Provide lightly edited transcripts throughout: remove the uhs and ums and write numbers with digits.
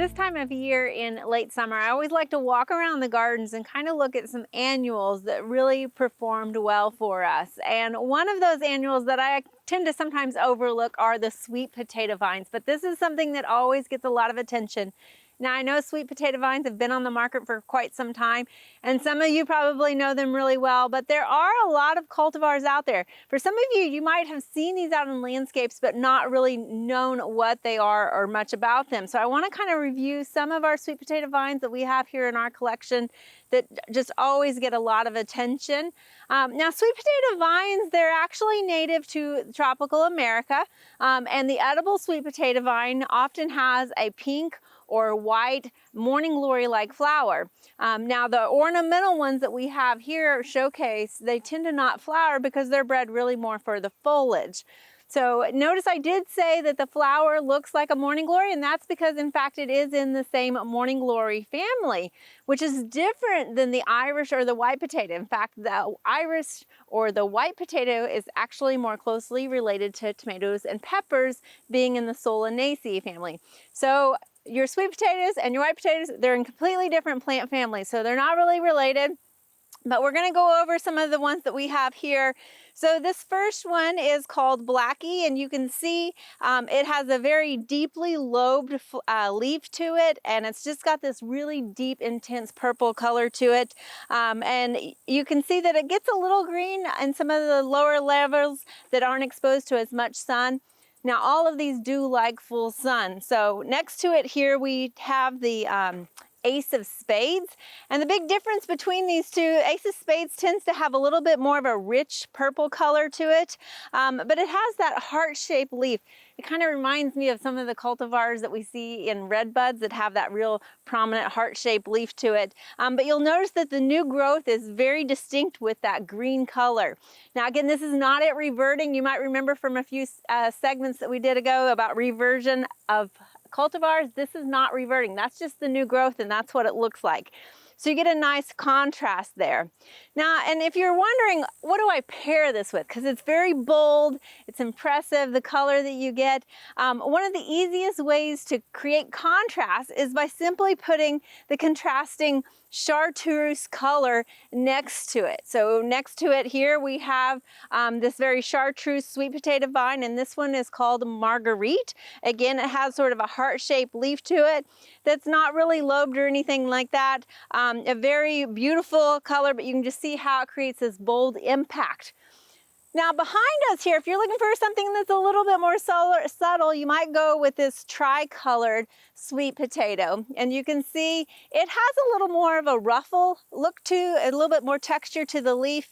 This time of year in late summer, I always like to walk around the gardens and kind of look at some annuals that really performed well for us. And one of those annuals that I tend to sometimes overlook are the sweet potato vines, but this is something that always gets a lot of attention. Now, I know sweet potato vines have been on the market for quite some time, and some of you probably know them really well, but there are a lot of cultivars out there. For some of you, you might have seen these out in landscapes, but not really known what they are or much about them. So I want to kind of review some of our sweet potato vines that we have here in our collection that just always get a lot of attention. Now, sweet potato vines, they're actually native to tropical America, and the edible sweet potato vine often has a pink or white morning glory-like flower. Now the ornamental ones that we have here showcase, they tend to not flower because they're bred really more for the foliage. So notice I did say that the flower looks like a morning glory, and that's because in fact it is in the same morning glory family, which is different than the Irish or the white potato. In fact, the Irish or the white potato is actually more closely related to tomatoes and peppers, being in the Solanaceae family. So your sweet potatoes and your white potatoes, they're in completely different plant families, so they're not really related. But we're going to go over some of the ones that we have here. So this first one is called Blackie, and you can see it has a very deeply lobed leaf to it, and it's just got this really deep, intense purple color to it. And you can see that it gets a little green in some of the lower levels that aren't exposed to as much sun. Now, all of these do like full sun. So next to it here, we have the Ace of Spades. And the big difference between these two, Ace of Spades tends to have a little bit more of a rich purple color to it, but it has that heart-shaped leaf. It kind of reminds me of some of the cultivars that we see in red buds that have that real prominent heart-shaped leaf to it. But you'll notice that the new growth is very distinct with that green color. Now again, this is not it reverting. You might remember from a few segments that we did ago about reversion of cultivars. This is not reverting. That's just the new growth, and that's what it looks like. So you get a nice contrast there. Now, and if you're wondering, what do I pair this with? Because it's very bold, it's impressive, the color that you get. One of the easiest ways to create contrast is by simply putting the contrasting chartreuse color next to it. So next to it here we have this very chartreuse sweet potato vine, and this one is called Marguerite. Again, it has sort of a heart-shaped leaf to it that's not really lobed or anything like that. A very beautiful color, but you can just see how it creates this bold impact. Now behind us here, if you're looking for something that's a little bit more subtle, you might go with this tri-colored sweet potato. And you can see it has a little more of a ruffle look to, a little bit more texture to the leaf.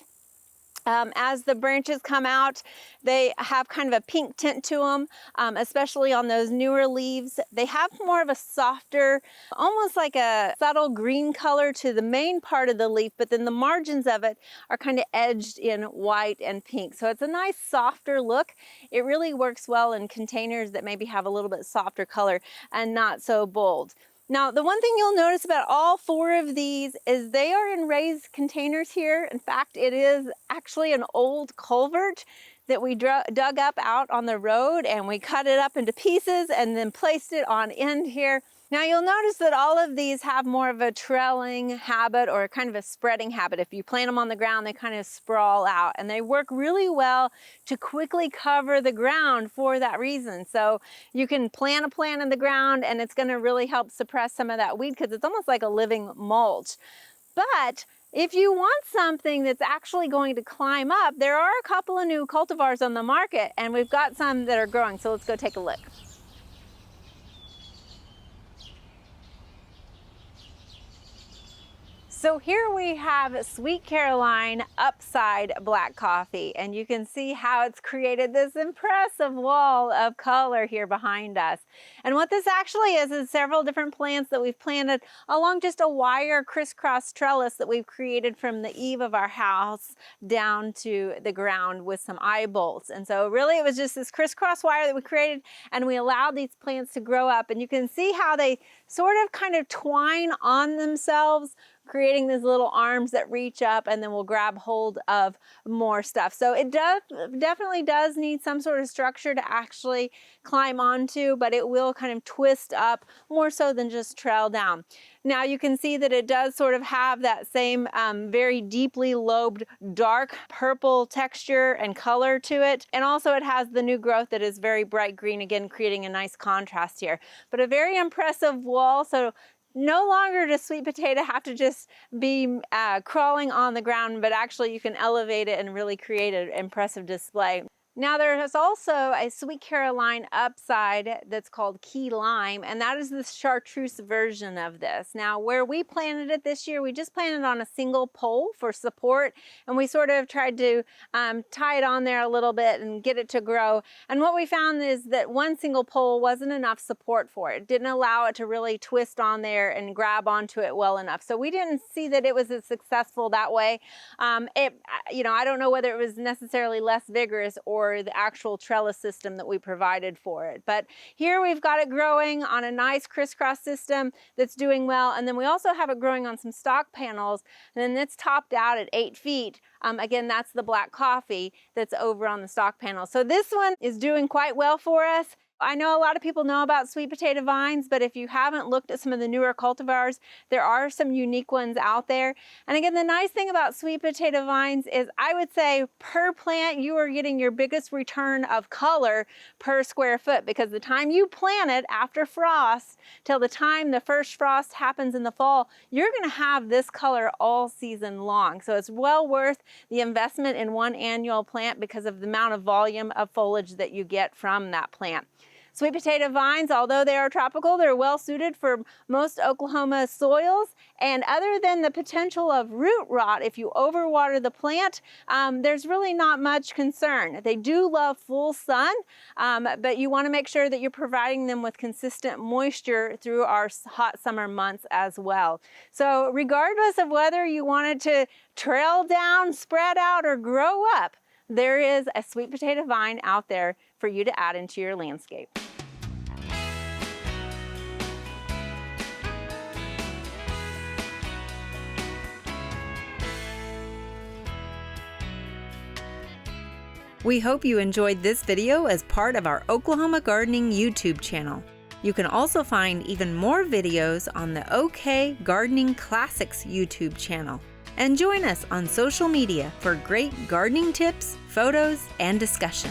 As the branches come out, they have kind of a pink tint to them, especially on those newer leaves. They have more of a softer, almost like a subtle green color to the main part of the leaf, but then the margins of it are kind of edged in white and pink. So it's a nice softer look. It really works well in containers that maybe have a little bit softer color and not so bold. Now, the one thing you'll notice about all four of these is they are in raised containers here. In fact, it is actually an old culvert that we dug up out on the road, and we cut it up into pieces and then placed it on end here. Now you'll notice that all of these have more of a trailing habit or kind of a spreading habit. If you plant them on the ground, they kind of sprawl out, and they work really well to quickly cover the ground for that reason. So you can plant a plant in the ground, and it's going to really help suppress some of that weed because it's almost like a living mulch. But if you want something that's actually going to climb up, there are a couple of new cultivars on the market, and we've got some that are growing. So let's go take a look. So here we have Sweet Caroline Upside Black Coffee, and you can see how it's created this impressive wall of color here behind us. And what this actually is several different plants that we've planted along just a wire crisscross trellis that we've created from the eave of our house down to the ground with some eye bolts. And so really it was just this crisscross wire that we created, and we allowed these plants to grow up. And you can see how they sort of kind of twine on themselves, creating these little arms that reach up and then will grab hold of more stuff. So it definitely does need some sort of structure to actually climb onto, but it will kind of twist up more so than just trail down. Now you can see that it does sort of have that same very deeply lobed dark purple texture and color to it. And also it has the new growth that is very bright green, again creating a nice contrast here. But a very impressive wall. So no longer does sweet potato have to just be crawling on the ground, but actually you can elevate it and really create an impressive display. Now there is also a Sweet Caroline upside that's called Key Lime, and that is the chartreuse version of this. Now where we planted it this year, we just planted on a single pole for support, and we sort of tried to tie it on there a little bit and get it to grow. And what we found is that one single pole wasn't enough support for it. It didn't allow it to really twist on there and grab onto it well enough. So we didn't see that it was as successful that way. I don't know whether it was necessarily less vigorous or the actual trellis system that we provided for it. But here we've got it growing on a nice crisscross system that's doing well. And then we also have it growing on some stock panels, and then it's topped out at 8 feet. Again, that's the black coffee that's over on the stock panel. So this one is doing quite well for us. I know a lot of people know about sweet potato vines, but if you haven't looked at some of the newer cultivars, there are some unique ones out there. And again, the nice thing about sweet potato vines is I would say per plant, you are getting your biggest return of color per square foot, because the time you plant it after frost till the time the first frost happens in the fall, you're going to have this color all season long. So it's well worth the investment in one annual plant because of the amount of volume of foliage that you get from that plant. Sweet potato vines, although they are tropical, they're well suited for most Oklahoma soils. And other than the potential of root rot, if you overwater the plant, there's really not much concern. They do love full sun, but you want to make sure that you're providing them with consistent moisture through our hot summer months as well. So regardless of whether you wanted to trail down, spread out, or grow up, there is a sweet potato vine out there for you to add into your landscape. We hope you enjoyed this video as part of our Oklahoma Gardening YouTube channel. You can also find even more videos on the OK Gardening Classics YouTube channel. And join us on social media for great gardening tips, photos, and discussion.